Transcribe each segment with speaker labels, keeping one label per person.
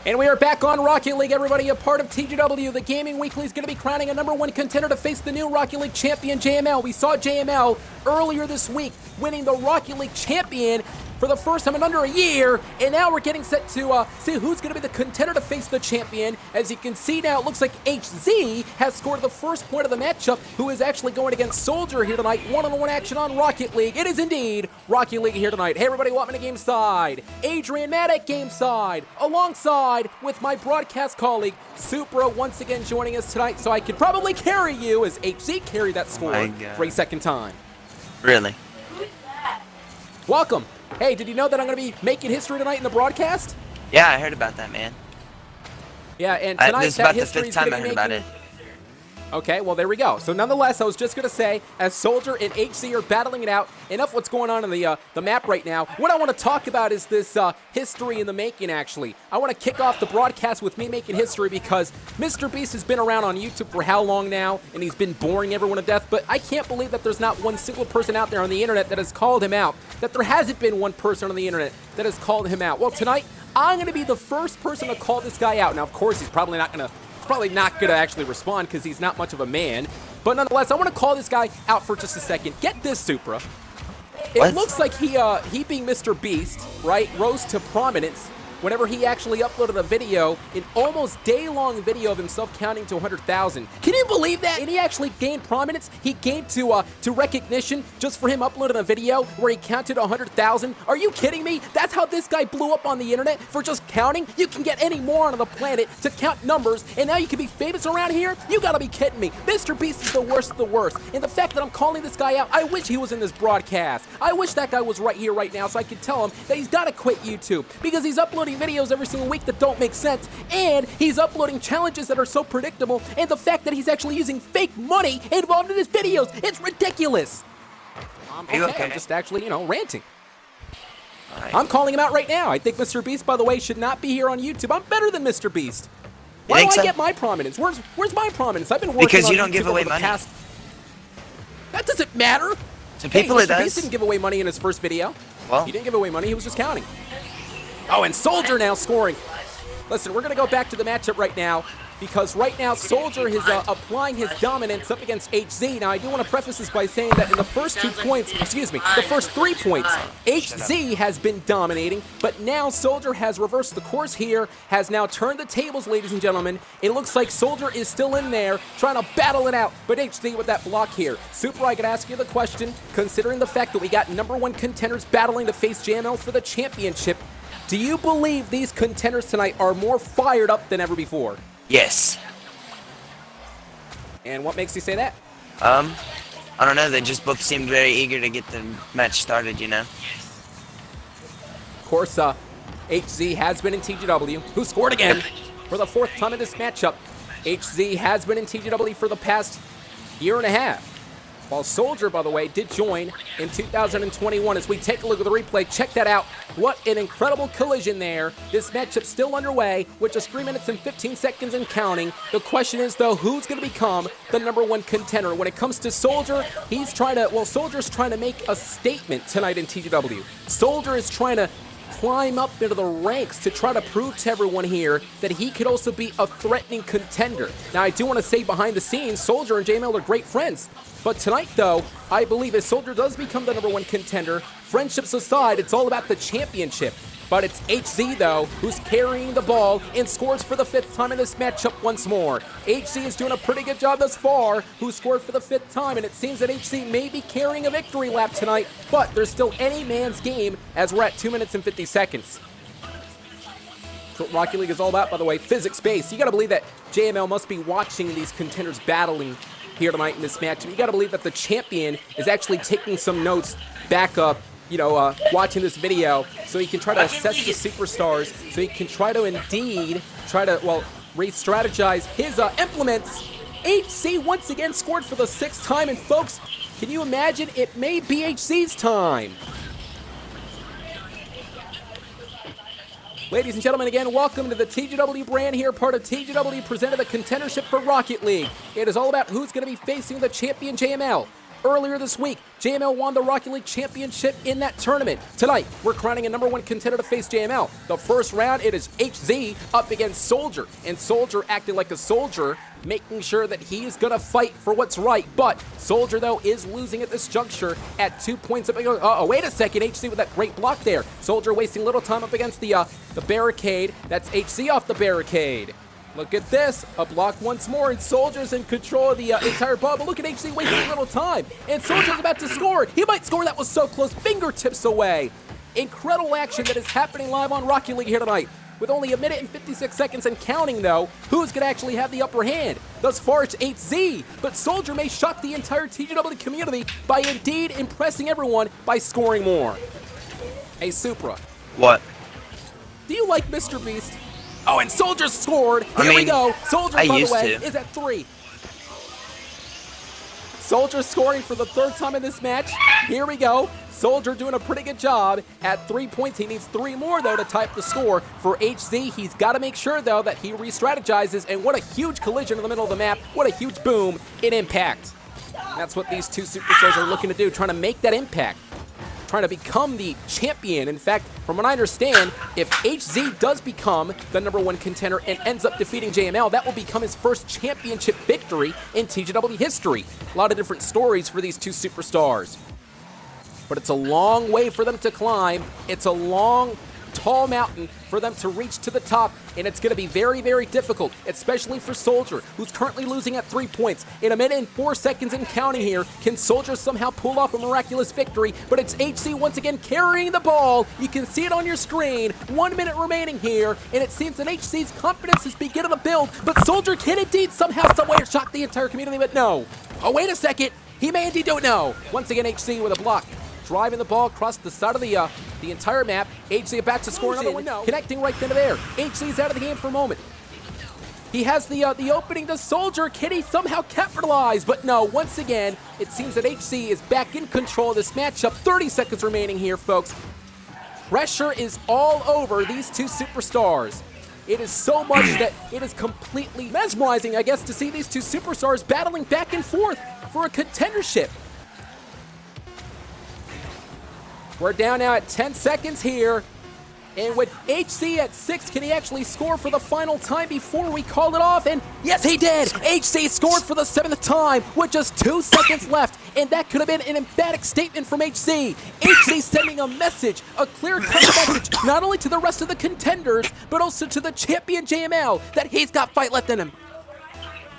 Speaker 1: And we are back on Rocket League, everybody, a part of TGW. The Gaming Weekly is going to be crowning a #1 contender to face the new Rocket League champion, JML. We saw JML earlier this week winning the Rocket League champion for the first time in under a year, and now we're getting set to see who's going to be the contender to face the champion. As you can see now, it looks like HZ has scored the first point of the matchup, who is actually going against Soldier here tonight. One-on-one action on Rocket League. It is indeed Rocket League here tonight. Hey everybody, welcome to Game Side. Adrian Matt at Game Side, alongside with my broadcast colleague, Supra, once again joining us tonight, so I could probably carry you as HZ carried that score for a second time.
Speaker 2: Really?
Speaker 1: Welcome. Hey, did you know that I'm going to be making history tonight in the broadcast?
Speaker 2: Yeah, I heard about that, man.
Speaker 1: Yeah, and tonight
Speaker 2: this is about the 5th time I heard about it.
Speaker 1: Okay, well, there we go. So nonetheless, I was just going to say, as Soldier and HZ are battling it out, enough what's going on in the map right now. What I want to talk about is this history in the making, actually. I want to kick off the broadcast with me making history because MrBeast has been around on YouTube for how long now, and he's been boring everyone to death, but I can't believe that there's not one single person out there on the internet that has called him out, that there hasn't been one person on the internet that has called him out. Well, tonight, I'm going to be the first person to call this guy out. Now, of course, he's probably not going to actually respond because he's not much of a man. But nonetheless, I want to call this guy out for just a second. Get this, Supra. It looks like he being MrBeast, right, rose to prominence whenever he actually uploaded a video, an almost day-long video of himself counting to 100,000. Can you believe that? And he actually gained prominence. He gained to recognition just for him uploading a video where he counted 100,000. Are you kidding me? That's how this guy blew up on the internet, for just counting. You can get any moron on the planet to count numbers, and now you can be famous around here? You gotta be kidding me. MrBeast is the worst of the worst. And the fact that I'm calling this guy out, I wish he was in this broadcast. I wish that guy was right here, right now, so I could tell him that he's gotta quit YouTube, because he's uploading videos every single week that don't make sense, and he's uploading challenges that are so predictable, and the fact that he's actually using fake money involved in his videos, it's ridiculous. Okay, I'm just actually, ranting.
Speaker 2: Right.
Speaker 1: I'm calling him out right now. I think MrBeast, by the way, should not be here on YouTube. I'm better than MrBeast. Why do I get my prominence? Where's my prominence? I've been working
Speaker 2: because
Speaker 1: on
Speaker 2: you don't
Speaker 1: YouTube
Speaker 2: give away
Speaker 1: over the
Speaker 2: money.
Speaker 1: past... That doesn't matter.
Speaker 2: To people it does.
Speaker 1: MrBeast didn't give away money in his first video.
Speaker 2: Well,
Speaker 1: he didn't give away money. He was just counting. Oh, and Soldier now scoring. Listen, we're going to go back to the matchup right now, because right now Soldier is applying his dominance up against HZ. Now, I do want to preface this by saying that in the first 3 points, HZ has been dominating, but now Soldier has reversed the course here, has now turned the tables, ladies and gentlemen. It looks like Soldier is still in there, trying to battle it out, but HZ with that block here. Super, I could ask you the question, considering the fact that we got #1 contenders battling to face JML for the championship, do you believe these contenders tonight are more fired up than ever before?
Speaker 2: yes.
Speaker 1: And what makes you say that?
Speaker 2: I don't know. They just both seemed very eager to get the match started, you know?
Speaker 1: Of course, HZ has been in TGW, who scored again for the 4th time in this matchup. HZ has been in TGW for the past year and a half. While Soldier, by the way, did join in 2021. As we take a look at the replay, check that out. What an incredible collision there. This matchup still underway with just 3 minutes and 15 seconds and counting. The question is, though, who's going to become the #1 contender? When it comes to Soldier, Soldier's trying to make a statement tonight in TGW. Soldier is trying to climb up into the ranks to try to prove to everyone here that he could also be a threatening contender. Now, I do want to say behind the scenes, Soldier and JML are great friends. But tonight, though, I believe if Soldier does become the #1 contender, friendships aside, it's all about the championship. But it's HZ, though, who's carrying the ball and scores for the 5th time in this matchup once more. HZ is doing a pretty good job thus far, who scored for the 5th time, and it seems that HZ may be carrying a victory lap tonight, but there's still any man's game as we're at 2 minutes and 50 seconds. That's what Rocket League is all about, by the way, physics-based. You gotta believe that JML must be watching these contenders battling here tonight in this match. You gotta believe that the champion is actually taking some notes back up, watching this video, so he can try to assess the superstars, so he can try to indeed re-strategize his implements. HZ once again scored for the 6th time, and folks, can you imagine? It may be HZ's time. Ladies and gentlemen, again, welcome to the TGW brand here, part of TGW presented the Contendership for Rocket League. It is all about who's going to be facing the champion JML. Earlier this week, JML won the Rocket League Championship in that tournament. Tonight, we're crowning a #1 contender to face JML. The first round, it is HZ up against Soldier, and Soldier acting like a soldier, making sure that he is going to fight for what's right. But Soldier, though, is losing at this juncture at 2 points up. Uh-oh, wait a second. HZ with that great block there. Soldier wasting little time up against the barricade. That's HZ off the barricade. Look at this, a block once more, and Soldier's in control of the entire ball, but look at HZ wasting a little time, and Soldier's about to score. He might score, that was so close, fingertips away. Incredible action that is happening live on Rocket League here tonight. With only 1 minute and 56 seconds and counting, though, who's going to actually have the upper hand? Thus far, it's HZ, but Soldier may shock the entire TGW community by indeed impressing everyone by scoring more. Hey, Supra.
Speaker 2: What?
Speaker 1: Do you like MrBeast? Oh, and Soldier scored. Here we go. Soldier, by the way, is at 3. Soldier scoring for the 3rd time in this match. Here we go. Soldier doing a pretty good job at 3 points. He needs 3 more, though, to type the score. For HZ, he's got to make sure, though, that he re-strategizes. And what a huge collision in the middle of the map. What a huge boom in impact. That's what these two superstars are looking to do, trying to make that impact. Trying to become the champion. In fact, from what I understand, if HZ does become the #1 contender and ends up defeating JML, that will become his first championship victory in TGW history. A lot of different stories for these two superstars. But it's a long way for them to climb. It's a long, tall mountain for them to reach to the top, and it's going to be very, very difficult, especially for Soldier, who's currently losing at 3 points. In 1 minute and 4 seconds and counting here, can Soldier somehow pull off a miraculous victory? But it's HZ once again carrying the ball. You can see it on your screen. 1 minute remaining here, and it seems that HZ's confidence is beginning to build, but Soldier can indeed somehow, somewhere shock the entire community, but no. Oh, wait a second. He may indeed do it. No. Once again, HZ with a block. Driving the ball across the side of the entire map. HZ about to score another one. No. Connecting right then to there. HZ's out of the game for a moment. He has the opening to Soldier. Can he somehow capitalize? But no, once again, it seems that HZ is back in control of this matchup. 30 seconds remaining here, folks. Pressure is all over these two superstars. It is so much that it is completely mesmerizing, I guess, to see these two superstars battling back and forth for a contendership. We're down now at 10 seconds here. And with HZ at 6, can he actually score for the final time before we call it off? And yes, he did! HZ scored for the 7th time with just 2 seconds left. And that could have been an emphatic statement from HZ. HZ sending a message, a clear-cut message, not only to the rest of the contenders, but also to the champion JML, that he's got fight left in him.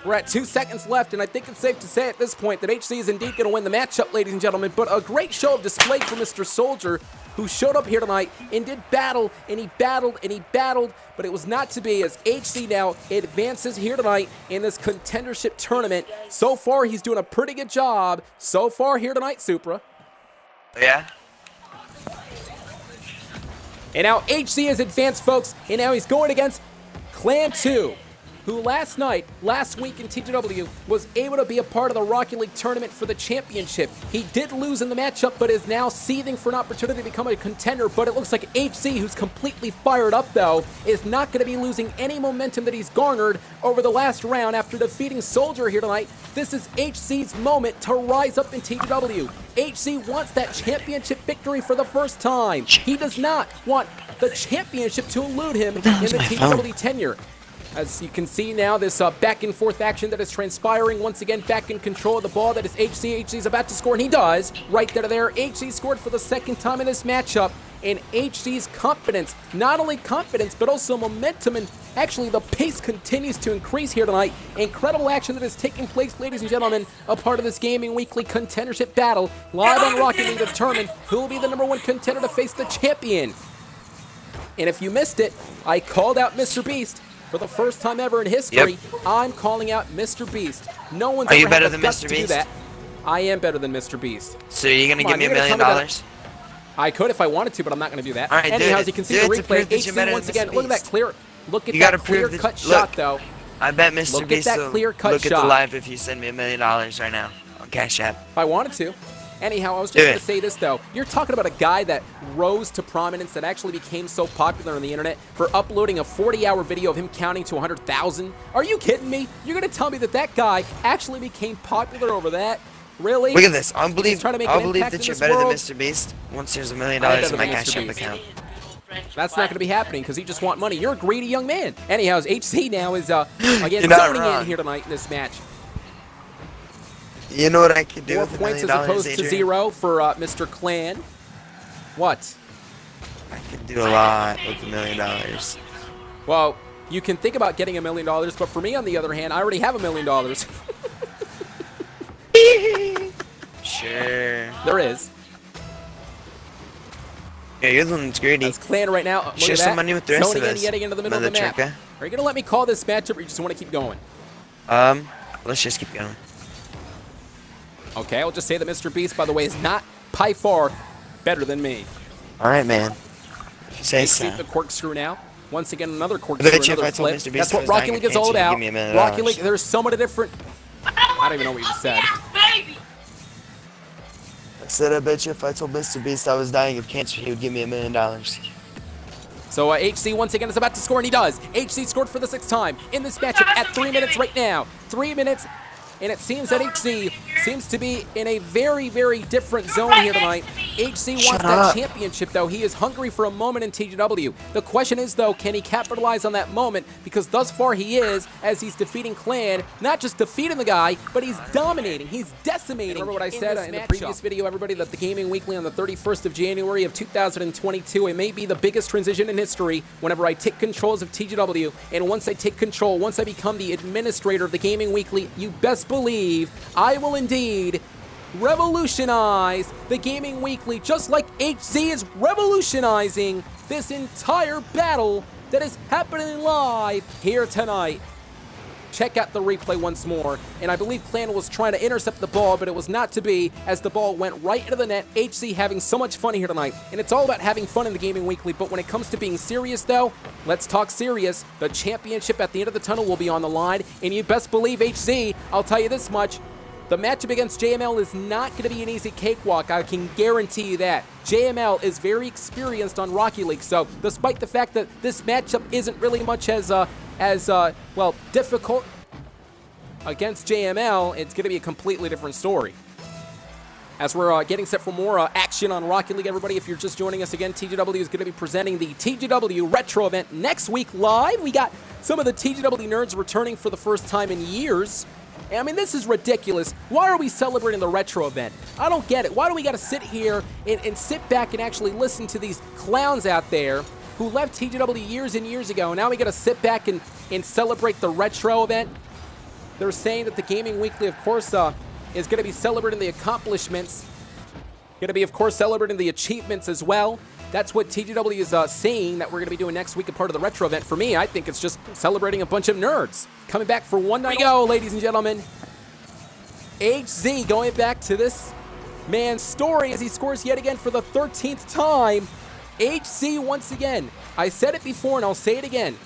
Speaker 1: We're at 2 seconds left, and I think it's safe to say at this point that HZ is indeed going to win the matchup, ladies and gentlemen. But a great show of display from Mr. Soldier, who showed up here tonight and did battle, and he battled, and he battled, but it was not to be, as HZ now advances here tonight in this contendership tournament. So far, he's doing a pretty good job so far here tonight, Supra.
Speaker 2: Yeah.
Speaker 1: And now HZ has advanced, folks, and now he's going against Clan 2. Who last week in TGW, was able to be a part of the Rocket League tournament for the championship. He did lose in the matchup, but is now seething for an opportunity to become a contender. But it looks like HZ, who's completely fired up, though, is not going to be losing any momentum that he's garnered over the last round after defeating Soldier here tonight. This is HZ's moment to rise up in TGW. HZ wants that championship victory for the first time. He does not want the championship to elude him in the TGW tenure. As you can see now, this back and forth action that is transpiring. Once again, back in control of the ball. That is HZ. HZ's about to score, and he does. Right there to there. HZ scored for the 2nd time in this matchup. And HZ's confidence, not only confidence, but also momentum, and actually the pace continues to increase here tonight. Incredible action that is taking place, ladies and gentlemen, a part of this Gaming Weekly contendership battle. Live on Rocket League to determine who will be the #1 contender to face the champion. And if you missed it, I called out MrBeast. For the first time ever in history, I'm calling out MrBeast. No one's ever had the guts to do that. I am better than MrBeast.
Speaker 2: So you're going to give me $1 million?
Speaker 1: I could if I wanted to, but I'm not going to do that.
Speaker 2: All right,
Speaker 1: anyhow, as you can see the replay, HZ once again, look at that clear-cut shot, though.
Speaker 2: I bet MrBeast
Speaker 1: look at that clear-cut shot.
Speaker 2: Look at the live if you send me $1 million right now on Cash App.
Speaker 1: If I wanted to. Anyhow, I was just going to say this, though. You're talking about a guy that rose to prominence, that actually became so popular on the internet for uploading a 40-hour video of him counting to 100,000. Are you kidding me? You're going to tell me that that guy actually became popular over that? Really?
Speaker 2: Look at this. I'll
Speaker 1: He's
Speaker 2: believe
Speaker 1: trying to make
Speaker 2: I'll
Speaker 1: an
Speaker 2: believe
Speaker 1: impact
Speaker 2: that
Speaker 1: in
Speaker 2: you're
Speaker 1: this
Speaker 2: better than
Speaker 1: world.
Speaker 2: MrBeast once there's $1 million
Speaker 1: I'm better
Speaker 2: in my
Speaker 1: than
Speaker 2: Cash App
Speaker 1: MrBeast.
Speaker 2: account.
Speaker 1: That's not going to be happening because you just want money. You're a greedy young man. Anyhow, HC now is again
Speaker 2: You're not
Speaker 1: zoning
Speaker 2: wrong.
Speaker 1: in here tonight in this match.
Speaker 2: You know what I could do
Speaker 1: 4
Speaker 2: with $1
Speaker 1: points
Speaker 2: million,
Speaker 1: as opposed to
Speaker 2: Adrian?
Speaker 1: 0 for Mr. Clan. What?
Speaker 2: I could do a lot with $1 million.
Speaker 1: Well, you can think about getting $1 million, but for me, on the other hand, I already have $1 million.
Speaker 2: Sure.
Speaker 1: There is.
Speaker 2: Yeah, you're the one that's greedy.
Speaker 1: That's Clan right now. Look
Speaker 2: Share
Speaker 1: at
Speaker 2: some
Speaker 1: that.
Speaker 2: money with the rest
Speaker 1: Zoning
Speaker 2: of
Speaker 1: in
Speaker 2: us,
Speaker 1: yet again into the middle of the map.
Speaker 2: Mother
Speaker 1: Are you going to let me call this matchup, or you just want to keep going?
Speaker 2: Let's just keep going.
Speaker 1: Okay, I'll just say that MrBeast, by the way, is not by far better than me.
Speaker 2: All right, man. If you say
Speaker 1: See
Speaker 2: so.
Speaker 1: the corkscrew now. Once again, another
Speaker 2: I
Speaker 1: corkscrew,
Speaker 2: bet you if
Speaker 1: another
Speaker 2: I told
Speaker 1: flip.
Speaker 2: MrBeast
Speaker 1: That's
Speaker 2: I
Speaker 1: what
Speaker 2: was
Speaker 1: Rocket
Speaker 2: dying
Speaker 1: League
Speaker 2: of
Speaker 1: is all
Speaker 2: cancer, he'd
Speaker 1: about.
Speaker 2: give me $1 million.
Speaker 1: Rocket League, there's so many different... I don't even know what you just said.
Speaker 2: I said I bet you if I told MrBeast I was dying of cancer, he would give me $1 million.
Speaker 1: So HC once again is about to score, and he does. HC scored for the 6th time in this matchup at 3 minutes right now. 3 minutes, and it seems that HC seems to be in a very, very different zone here tonight. HC wants that championship, though. He is hungry for a moment in TGW. The question is, though, can he capitalize on that moment? Because thus far he is, as he's defeating Clan. Not just defeating the guy, but he's dominating. He's decimating. Remember what I said in the previous video, everybody, that the Gaming Weekly on the 31st of January of 2022, it may be the biggest transition in history whenever I take controls of TGW. And once I take control, once I become the administrator of the Gaming Weekly, you best believe I will indeed revolutionize the Gaming Weekly, just like HZ is revolutionizing this entire battle that is happening live here tonight. Check out the replay once more, and I believe Clan was trying to intercept the ball, but it was not to be, as the ball went right into the net. HZ having so much fun here tonight, and it's all about having fun in the Gaming Weekly, but when it comes to being serious, though, let's talk serious. The championship at the end of the tunnel will be on the line, and you best believe HZ, I'll tell you this much, the matchup against JML is not going to be an easy cakewalk, I can guarantee you that. JML is very experienced on Rocket League, so despite the fact that this matchup isn't really much as well, difficult against JML, it's going to be a completely different story. As we're getting set for more action on Rocket League, everybody, if you're just joining us again, TGW is going to be presenting the TGW Retro event next week live. We got some of the TGW nerds returning for the first time in years. I mean, this is ridiculous. Why are we celebrating the retro event? I don't get it. Why do we got to sit here and sit back and actually listen to these clowns out there who left TGW years and years ago, and now we got to sit back and celebrate the retro event? They're saying that the Gaming Weekly, of course, is going to be celebrating the accomplishments. Going to be, of course, celebrating the achievements as well. That's what TGW is saying that we're going to be doing next week, a part of the retro event. For me, I think it's just celebrating a bunch of nerds. Coming back for one night. Here we go, ladies and gentlemen. HZ going back to this man's story as he scores yet again for the 13th time. HZ once again. I said it before and I'll say it again.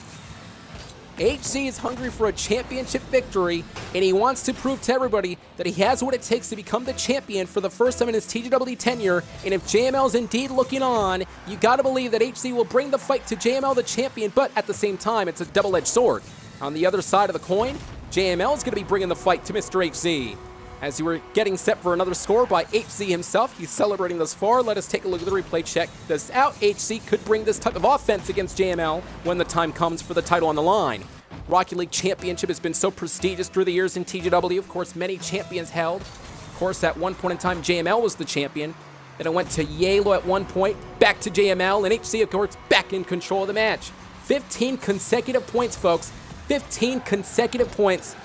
Speaker 1: HZ is hungry for a championship victory, and he wants to prove to everybody that he has what it takes to become the champion for the first time in his TGW tenure. And if JML is indeed looking on, you gotta believe that HZ will bring the fight to JML the champion, but at the same time, it's a double-edged sword. On the other side of the coin, JML is gonna be bringing the fight to Mr. HZ. As you were getting set for another score by HZ himself, he's celebrating thus far. Let us take a look at the replay, check this out. HZ could bring this type of offense against JML when the time comes for the title on the line. Rocket League Championship has been so prestigious through the years in TGW. Of course, many champions held. Of course, at one point in time, JML was the champion. Then it went to Yalo at one point, back to JML, and HZ, of course, back in control of the match. 15 consecutive points, folks. 15 consecutive points.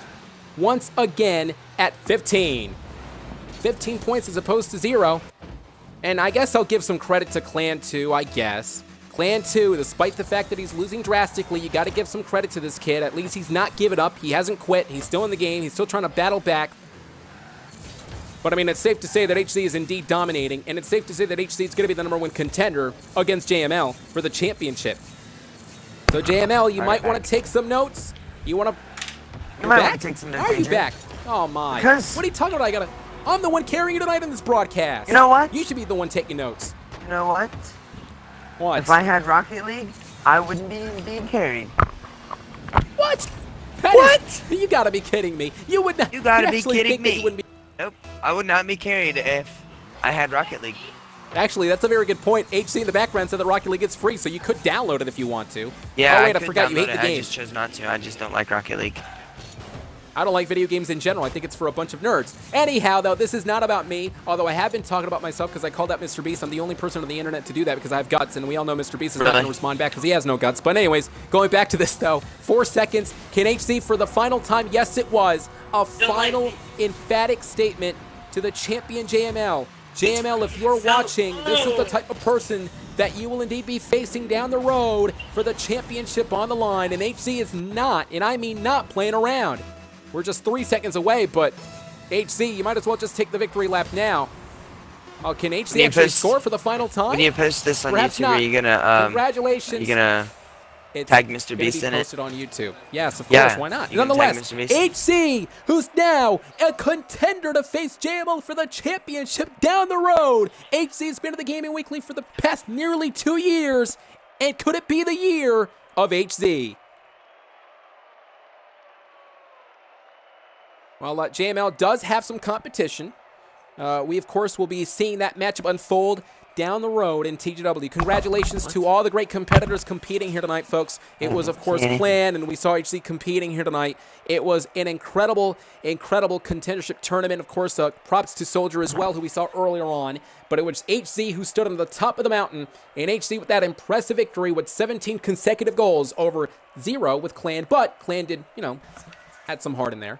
Speaker 1: Once again at 15. 15 points as opposed to 0. And I guess I'll give some credit to Clan 2, I guess. Clan 2, despite the fact that he's losing drastically, you got to give some credit to this kid. At least he's not given up. He hasn't quit. He's still in the game. He's still trying to battle back. But I mean, it's safe to say that HZ is indeed dominating, and it's safe to say that HZ is going to be the #1 contender against JML for the championship. So JML, you might want to take some notes. You want to...
Speaker 2: You might want to take some notes.
Speaker 1: Why are you back? Oh my.
Speaker 2: Because...
Speaker 1: What are you talking about? I'm the one carrying you tonight in this broadcast.
Speaker 2: You know what?
Speaker 1: You should be the one taking notes.
Speaker 2: You know what?
Speaker 1: What?
Speaker 2: If I had Rocket League, I wouldn't be being carried.
Speaker 1: What? You gotta be kidding me. You would not.
Speaker 2: You gotta be kidding me. Nope. I would not be carried if I had Rocket League.
Speaker 1: Actually, that's a very good point. HC in the background said that Rocket League is free, so you could download it if you want to.
Speaker 2: Yeah,
Speaker 1: oh, wait, I
Speaker 2: could
Speaker 1: forgot you hate
Speaker 2: download
Speaker 1: the
Speaker 2: it.
Speaker 1: game.
Speaker 2: I just chose not to. I just don't like Rocket League.
Speaker 1: I don't like video games in general. I think it's for a bunch of nerds. Anyhow, though, this is not about me, although I have been talking about myself because I called out MrBeast. I'm the only person on the internet to do that because I have guts, and we all know MrBeast is not going to respond back because he has no guts. But anyways, going back to this, though, 4 seconds. Can HC for the final time? Yes, it was. A final emphatic statement to the champion JML. JML, if you're watching, this is the type of person that you will indeed be facing down the road for the championship on the line, and HC is not, and I mean not, playing around. We're just 3 seconds away, but HC, you might as well just take the victory lap now. Oh, can HC actually score for the final time?
Speaker 2: When you post this on
Speaker 1: Perhaps
Speaker 2: YouTube,
Speaker 1: not.
Speaker 2: are you gonna
Speaker 1: Congratulations.
Speaker 2: Are you gonna
Speaker 1: It's
Speaker 2: tag MrBeast in it?
Speaker 1: Posted on YouTube. Yes, of
Speaker 2: Yeah,
Speaker 1: course. Why not?
Speaker 2: you can
Speaker 1: Nonetheless,
Speaker 2: tag MrBeast.
Speaker 1: HC, who's now a contender to face JML for the championship down the road. HC's been to the Gaming Weekly for the past nearly 2 years, and could it be the year of HZ? Well, JML does have some competition. We, of course, will be seeing that matchup unfold down the road in TGW. Congratulations to all the great competitors competing here tonight, folks. It was, of course, Clan, and we saw HC competing here tonight. It was an incredible, incredible contendership tournament. Of course, props to Soldier as well, who we saw earlier on. But it was HC who stood on the top of the mountain, and HC with that impressive victory with 17 consecutive goals over 0 with Clan. But Clan did, had some heart in there.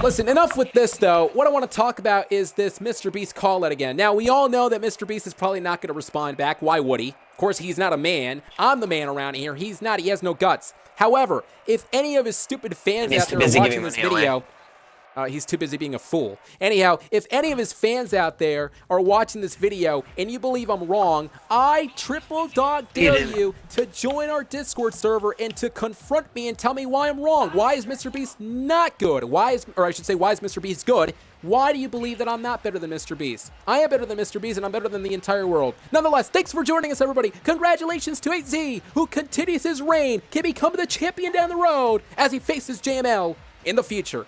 Speaker 1: Listen, enough with this, though. What I want to talk about is this MrBeast call-out again. Now, we all know that MrBeast is probably not going to respond back. Why would he? Of course, he's not a man. I'm the man around here. He's not. He has no guts. However, if any of his stupid fans out there are watching this video... he's too busy being a fool. Anyhow, if any of his fans out there are watching this video and you believe I'm wrong, I triple dog dare you to join our Discord server and to confront me and tell me why I'm wrong. Why is MrBeast not good? Why is MrBeast good? Why do you believe that I'm not better than MrBeast? I am better than MrBeast, and I'm better than the entire world. Nonetheless, thanks for joining us, everybody. Congratulations to 8Z, who continues his reign, can become the champion down the road as he faces JML in the future.